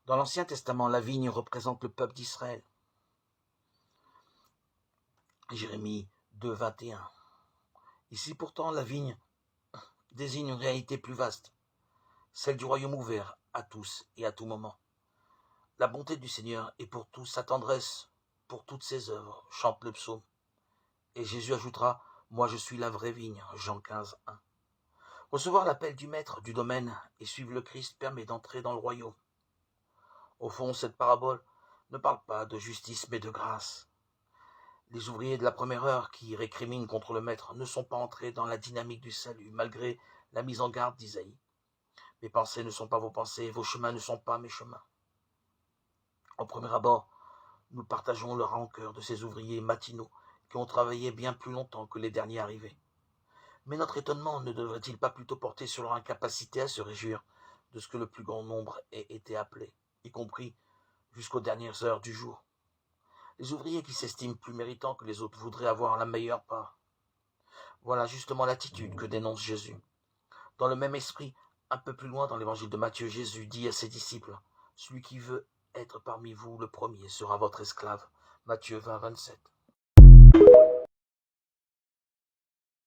Dans l'Ancien Testament, la vigne représente le peuple d'Israël. Jérémie 2, 21. Ici pourtant, la vigne désigne une réalité plus vaste, celle du royaume ouvert à tous et à tout moment. La bonté du Seigneur est pour tous, sa tendresse pour toutes ses œuvres, chante le psaume. Et Jésus ajoutera, moi je suis la vraie vigne, Jean 15, 1. Recevoir l'appel du maître du domaine et suivre le Christ permet d'entrer dans le royaume. Au fond, cette parabole ne parle pas de justice mais de grâce. Les ouvriers de la première heure qui récriminent contre le maître ne sont pas entrés dans la dynamique du salut, malgré la mise en garde d'Isaïe. Mes pensées ne sont pas vos pensées, vos chemins ne sont pas mes chemins. Au premier abord, nous partageons le rancœur de ces ouvriers matinaux qui ont travaillé bien plus longtemps que les derniers arrivés. Mais notre étonnement ne devrait-il pas plutôt porter sur leur incapacité à se réjouir de ce que le plus grand nombre ait été appelé, y compris jusqu'aux dernières heures du jour? Les ouvriers qui s'estiment plus méritants que les autres voudraient avoir la meilleure part. Voilà justement l'attitude que dénonce Jésus. Dans le même esprit, un peu plus loin dans l'évangile de Matthieu, Jésus dit à ses disciples, « Celui qui veut être parmi vous le premier sera votre esclave. » Matthieu 20, 27.